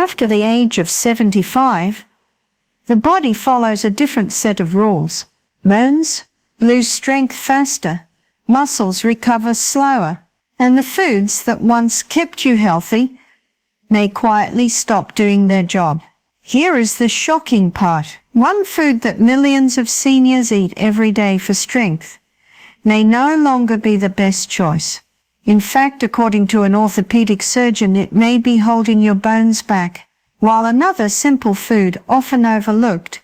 After the age of 75, the body follows a different set of rules. Bones lose strength faster, muscles recover slower, and the foods that once kept you healthy may quietly stop doing their job. Here is the shocking part. One food that millions of seniors eat every day for strength may no longer be the best choice. In fact, according to an orthopedic surgeon, it may be holding your bones back, while another simple food, often overlooked,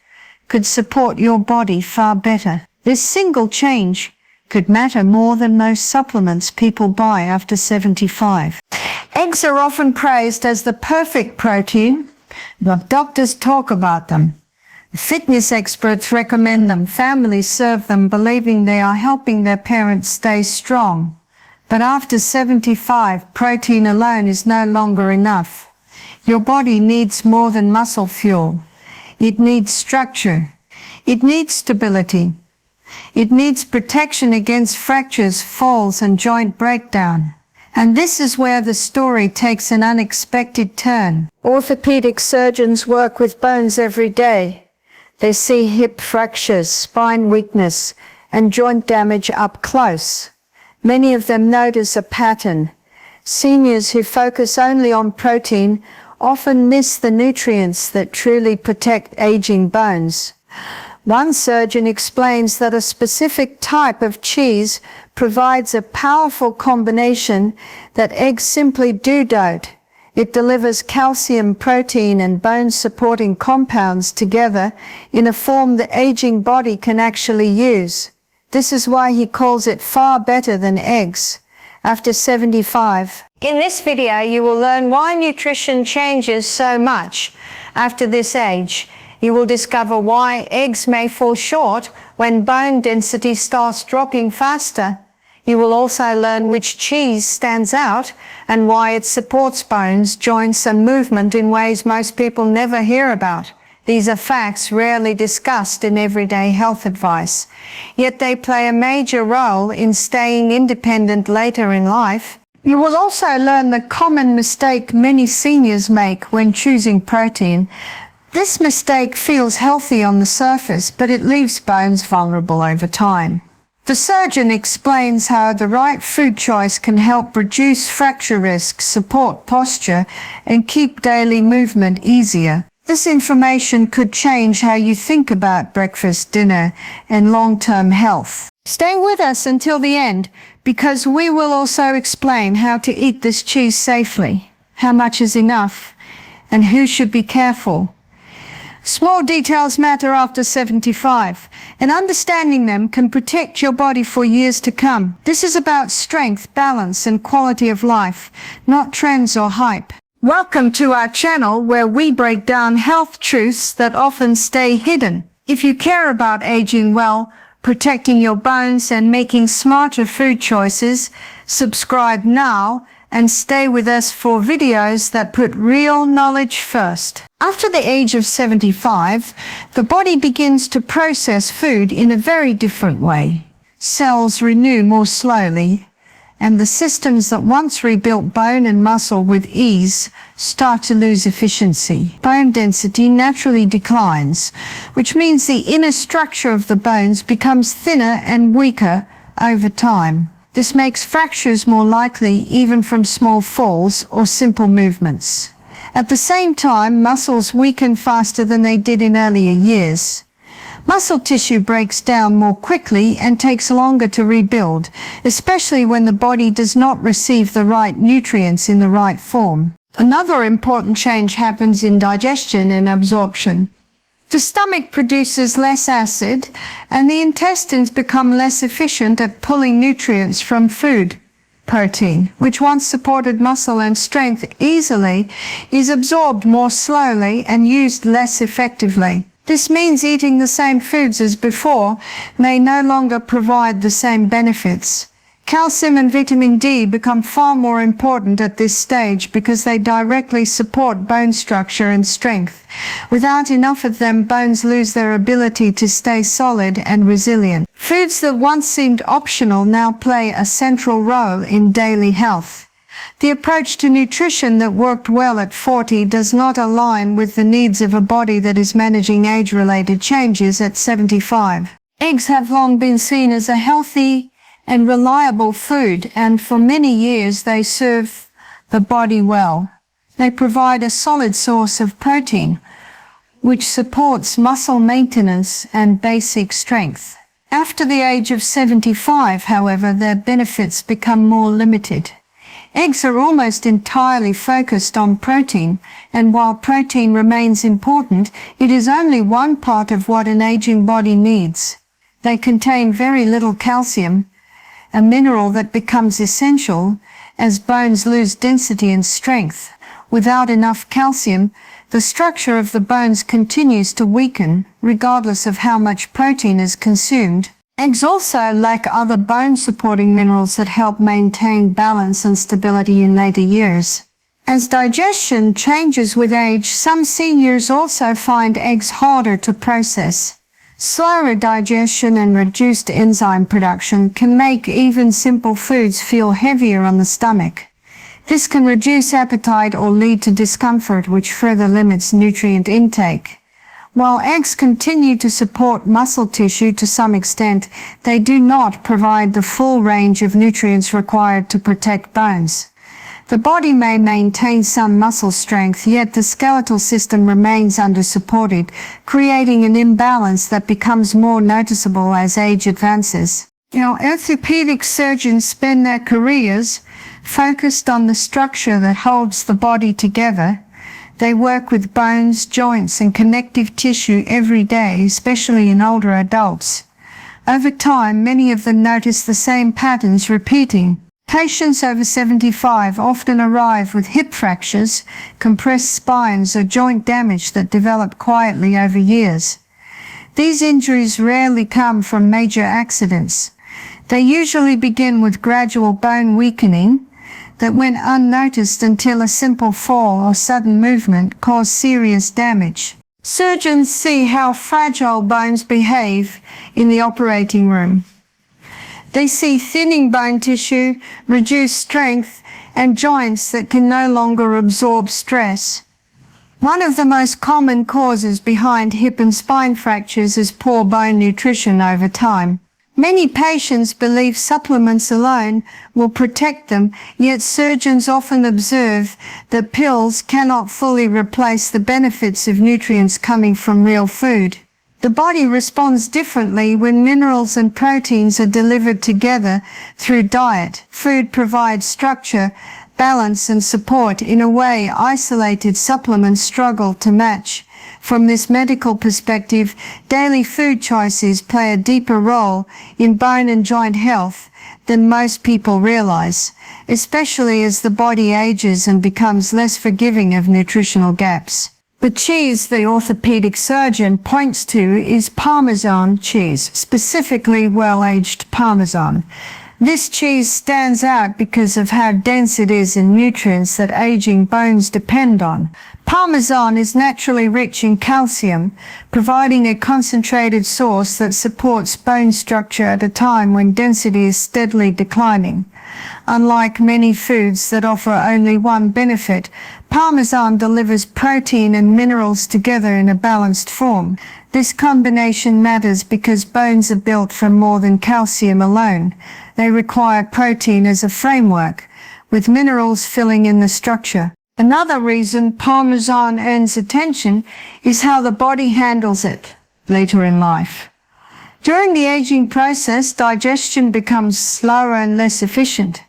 could support your body far better. This single change could matter more than most supplements people buy after 75. Eggs are often praised as the perfect protein, but doctors talk about them. Fitness experts recommend them. Families serve them, believing they are helping their parents stay strong. But after 75, protein alone is no longer enough. Your body needs more than muscle fuel. It needs structure. It needs stability. It needs protection against fractures, falls, and joint breakdown. And this is where the story takes an unexpected turn. Orthopedic surgeons work with bones every day. They see hip fractures, spine weakness, and joint damage up close. Many of them notice a pattern. Seniors who focus only on protein often miss the nutrients that truly protect aging bones. One surgeon explains that a specific type of cheese provides a powerful combination that eggs simply don't. It delivers calcium, protein, and bone-supporting compounds together in a form the aging body can actually use. This is why he calls it far better than eggs after 75. In this video, you will learn why nutrition changes so much after this age. You will discover why eggs may fall short when bone density starts dropping faster. You will also learn which cheese stands out and why it supports bones, joints, and movement in ways most people never hear about. These are facts rarely discussed in everyday health advice, yet they play a major role in staying independent later in life. You will also learn the common mistake many seniors make when choosing protein. This mistake feels healthy on the surface, but it leaves bones vulnerable over time. The surgeon explains how the right food choice can help reduce fracture risk, support posture, and keep daily movement easier. This information could change how you think about breakfast, dinner, and long-term health. Stay with us until the end, because we will also explain how to eat this cheese safely, how much is enough, and who should be careful. Small details matter after 75, and understanding them can protect your body for years to come. This is about strength, balance, and quality of life, not trends or hype. Welcome to our channel where we break down health truths that often stay hidden. If you care about aging well, protecting your bones, and making smarter food choices, subscribe now and stay with us for videos that put real knowledge first. After the age of 75, the body begins to process food in a very different way. Cells renew more slowly, and the systems that once rebuilt bone and muscle with ease start to lose efficiency. Bone density naturally declines, which means the inner structure of the bones becomes thinner and weaker over time. This makes fractures more likely even from small falls or simple movements. At the same time, muscles weaken faster than they did in earlier years. Muscle tissue breaks down more quickly and takes longer to rebuild, especially when the body does not receive the right nutrients in the right form. Another important change happens in digestion and absorption. The stomach produces less acid, and the intestines become less efficient at pulling nutrients from food. Protein, which once supported muscle and strength easily, is absorbed more slowly and used less effectively. This means eating the same foods as before may no longer provide the same benefits. Calcium and vitamin D become far more important at this stage because they directly support bone structure and strength. Without enough of them, bones lose their ability to stay solid and resilient. Foods that once seemed optional now play a central role in daily health. The approach to nutrition that worked well at 40 does not align with the needs of a body that is managing age-related changes at 75. Eggs have long been seen as a healthy and reliable food, and for many years they serve the body well. They provide a solid source of protein, which supports muscle maintenance and basic strength. After the age of 75, however, their benefits become more limited. Eggs are almost entirely focused on protein, and while protein remains important, it is only one part of what an aging body needs. They contain very little calcium, a mineral that becomes essential as bones lose density and strength. Without enough calcium, the structure of the bones continues to weaken, regardless of how much protein is consumed. Eggs also lack other bone-supporting minerals that help maintain balance and stability in later years. As digestion changes with age, some seniors also find eggs harder to process. Slower digestion and reduced enzyme production can make even simple foods feel heavier on the stomach. This can reduce appetite or lead to discomfort, which further limits nutrient intake. While eggs continue to support muscle tissue to some extent, they do not provide the full range of nutrients required to protect bones. The body may maintain some muscle strength, yet the skeletal system remains undersupported, creating an imbalance that becomes more noticeable as age advances. Orthopedic surgeons spend their careers focused on the structure that holds the body together. They work with bones, joints, and connective tissue every day, especially in older adults. Over time, many of them notice the same patterns repeating. Patients over 75 often arrive with hip fractures, compressed spines, or joint damage that develop quietly over years. These injuries rarely come from major accidents. They usually begin with gradual bone weakening that went unnoticed until a simple fall or sudden movement caused serious damage. Surgeons see how fragile bones behave in the operating room. They see thinning bone tissue, reduced strength, and joints that can no longer absorb stress. One of the most common causes behind hip and spine fractures is poor bone nutrition over time. Many patients believe supplements alone will protect them, yet surgeons often observe that pills cannot fully replace the benefits of nutrients coming from real food. The body responds differently when minerals and proteins are delivered together through diet. Food provides structure, balance, and support in a way isolated supplements struggle to match. From this medical perspective, daily food choices play a deeper role in bone and joint health than most people realize, especially as the body ages and becomes less forgiving of nutritional gaps. The cheese the orthopedic surgeon points to is Parmesan cheese, specifically well-aged Parmesan. This cheese stands out because of how dense it is in nutrients that aging bones depend on. Parmesan is naturally rich in calcium, providing a concentrated source that supports bone structure at a time when density is steadily declining. Unlike many foods that offer only one benefit, Parmesan delivers protein and minerals together in a balanced form. This combination matters because bones are built from more than calcium alone. They require protein as a framework, with minerals filling in the structure. Another reason Parmesan earns attention is how the body handles it later in life. During the aging process, digestion becomes slower and less efficient.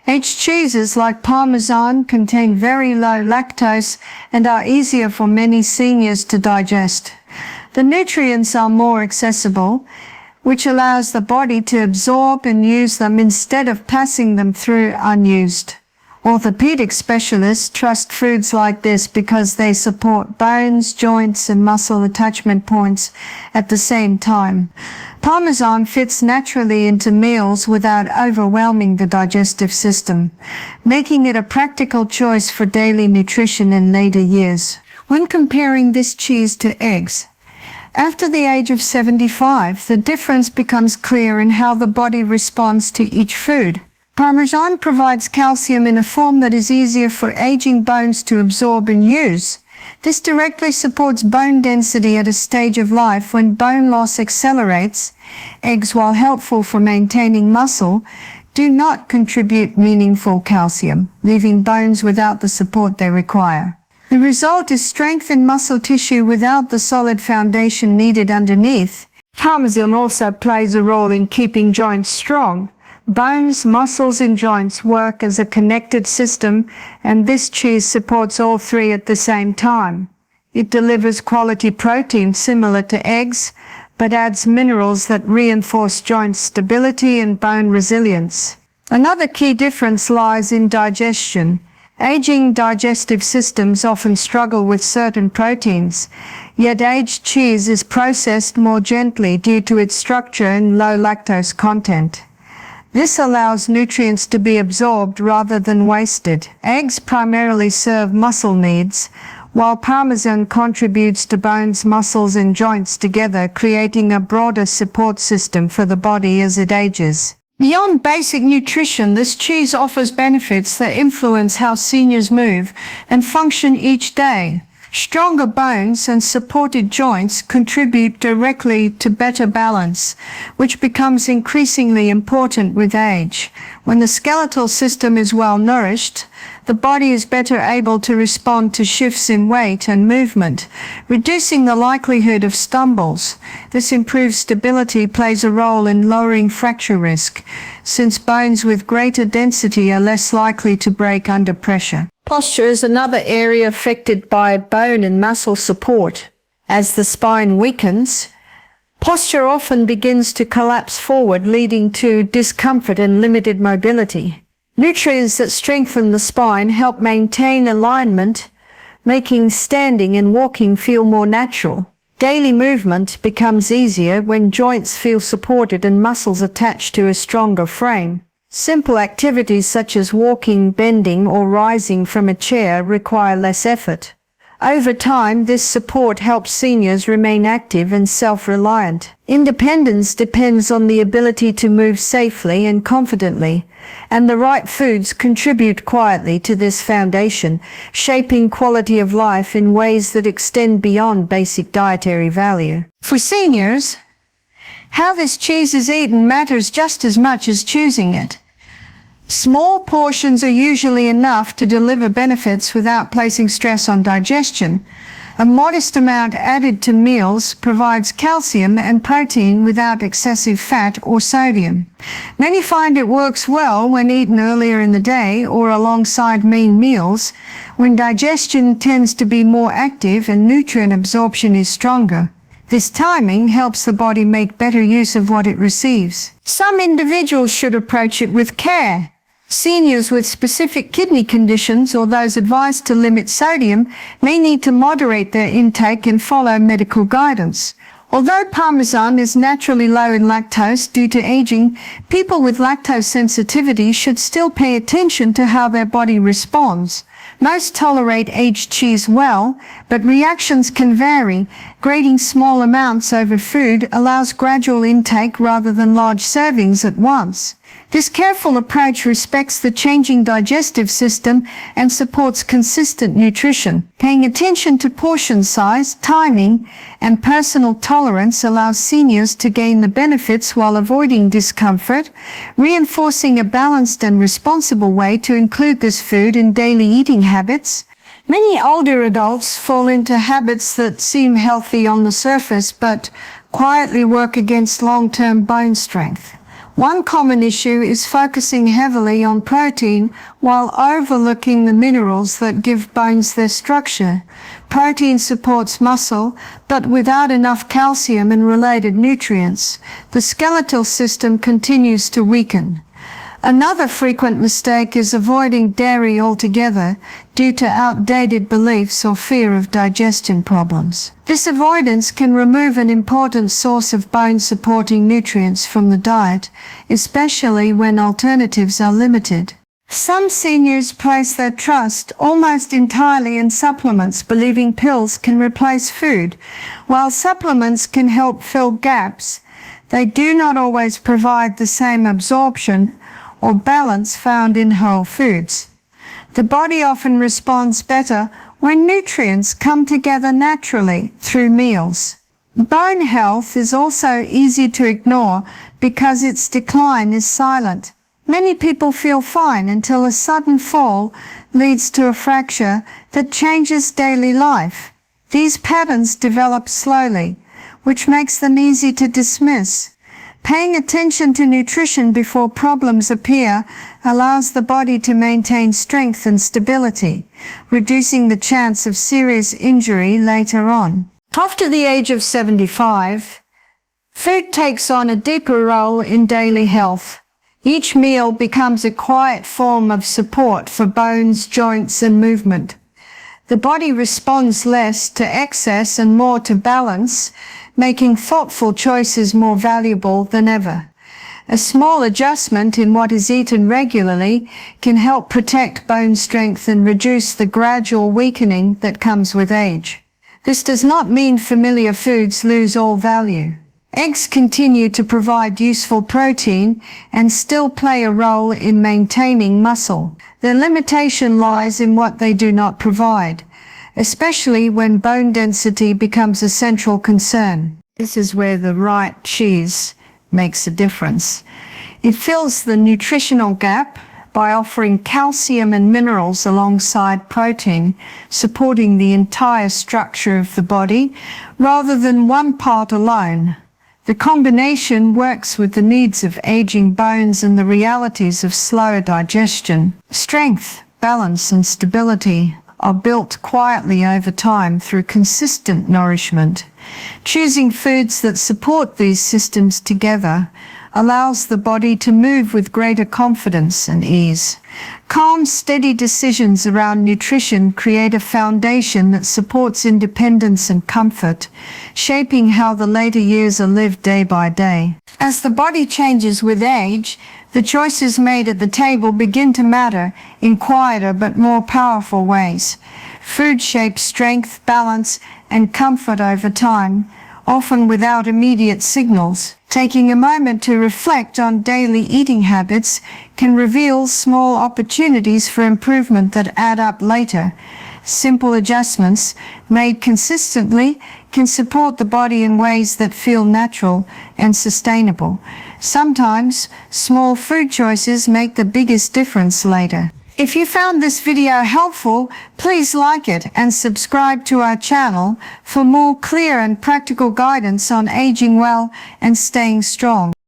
Aged cheeses like Parmesan contain very low lactose and are easier for many seniors to digest. The nutrients are more accessible, which allows the body to absorb and use them instead of passing them through unused. Orthopedic specialists trust foods like this because they support bones, joints, and muscle attachment points at the same time. Parmesan fits naturally into meals without overwhelming the digestive system, making it a practical choice for daily nutrition in later years. When comparing this cheese to eggs, after the age of 75, the difference becomes clear in how the body responds to each food. Parmesan provides calcium in a form that is easier for aging bones to absorb and use. This directly supports bone density at a stage of life when bone loss accelerates. Eggs, while helpful for maintaining muscle, do not contribute meaningful calcium, leaving bones without the support they require. The result is strengthened muscle tissue without the solid foundation needed underneath. Parmesan also plays a role in keeping joints strong. Bones, muscles, and joints work as a connected system, and this cheese supports all three at the same time. It delivers quality protein similar to eggs, but adds minerals that reinforce joint stability and bone resilience. Another key difference lies in digestion. Aging digestive systems often struggle with certain proteins, yet aged cheese is processed more gently due to its structure and low lactose content. This allows nutrients to be absorbed rather than wasted. Eggs primarily serve muscle needs, while Parmesan contributes to bones, muscles, and joints together, creating a broader support system for the body as it ages. Beyond basic nutrition, this cheese offers benefits that influence how seniors move and function each day. Stronger bones and supported joints contribute directly to better balance, which becomes increasingly important with age. When the skeletal system is well nourished, the body is better able to respond to shifts in weight and movement, reducing the likelihood of stumbles. This improved stability plays a role in lowering fracture risk, since bones with greater density are less likely to break under pressure. Posture is another area affected by bone and muscle support. As the spine weakens, posture often begins to collapse forward, leading to discomfort and limited mobility. Nutrients that strengthen the spine help maintain alignment, making standing and walking feel more natural. Daily movement becomes easier when joints feel supported and muscles attached to a stronger frame. Simple activities such as walking, bending, or rising from a chair require less effort. Over time, this support helps seniors remain active and self-reliant. Independence depends on the ability to move safely and confidently, and the right foods contribute quietly to this foundation, shaping quality of life in ways that extend beyond basic dietary value. For seniors, how this cheese is eaten matters just as much as choosing it. Small portions are usually enough to deliver benefits without placing stress on digestion. A modest amount added to meals provides calcium and protein without excessive fat or sodium. Many find it works well when eaten earlier in the day or alongside main meals, when digestion tends to be more active and nutrient absorption is stronger. This timing helps the body make better use of what it receives. Some individuals should approach it with care. Seniors with specific kidney conditions or those advised to limit sodium may need to moderate their intake and follow medical guidance. Although Parmesan is naturally low in lactose due to aging, people with lactose sensitivity should still pay attention to how their body responds. Most tolerate aged cheese well, but reactions can vary. Grading small amounts over food allows gradual intake rather than large servings at once. This careful approach respects the changing digestive system and supports consistent nutrition. Paying attention to portion size, timing, and personal tolerance allows seniors to gain the benefits while avoiding discomfort, reinforcing a balanced and responsible way to include this food in daily eating habits. Many older adults fall into habits that seem healthy on the surface but quietly work against long-term bone strength. One common issue is focusing heavily on protein while overlooking the minerals that give bones their structure. Protein supports muscle, but without enough calcium and related nutrients, the skeletal system continues to weaken. Another frequent mistake is avoiding dairy altogether due to outdated beliefs or fear of digestion problems. This avoidance can remove an important source of bone-supporting nutrients from the diet, especially when alternatives are limited. Some seniors place their trust almost entirely in supplements, believing pills can replace food. While supplements can help fill gaps, they do not always provide the same absorption or balance found in whole foods. The body often responds better when nutrients come together naturally through meals. Bone health is also easy to ignore because its decline is silent. Many people feel fine until a sudden fall leads to a fracture that changes daily life. These patterns develop slowly, which makes them easy to dismiss. Paying attention to nutrition before problems appear allows the body to maintain strength and stability, reducing the chance of serious injury later on. After the age of 75, food takes on a deeper role in daily health. Each meal becomes a quiet form of support for bones, joints, and movement. The body responds less to excess and more to balance, making thoughtful choices more valuable than ever. A small adjustment in what is eaten regularly can help protect bone strength and reduce the gradual weakening that comes with age. This does not mean familiar foods lose all value. Eggs continue to provide useful protein and still play a role in maintaining muscle. The limitation lies in what they do not provide, especially when bone density becomes a central concern. This is where the right cheese makes a difference. It fills the nutritional gap by offering calcium and minerals alongside protein, supporting the entire structure of the body rather than one part alone. The combination works with the needs of aging bones and the realities of slower digestion. Strength, balance, and stability are built quietly over time through consistent nourishment. Choosing foods that support these systems together allows the body to move with greater confidence and ease. Calm, steady decisions around nutrition create a foundation that supports independence and comfort, shaping how the later years are lived day by day. As the body changes with age, the choices made at the table begin to matter in quieter but more powerful ways. Food shapes strength, balance, and comfort over time, often without immediate signals. Taking a moment to reflect on daily eating habits can reveal small opportunities for improvement that add up later. Simple adjustments made consistently can support the body in ways that feel natural and sustainable. Sometimes, small food choices make the biggest difference later. If you found this video helpful, please like it and subscribe to our channel for more clear and practical guidance on aging well and staying strong.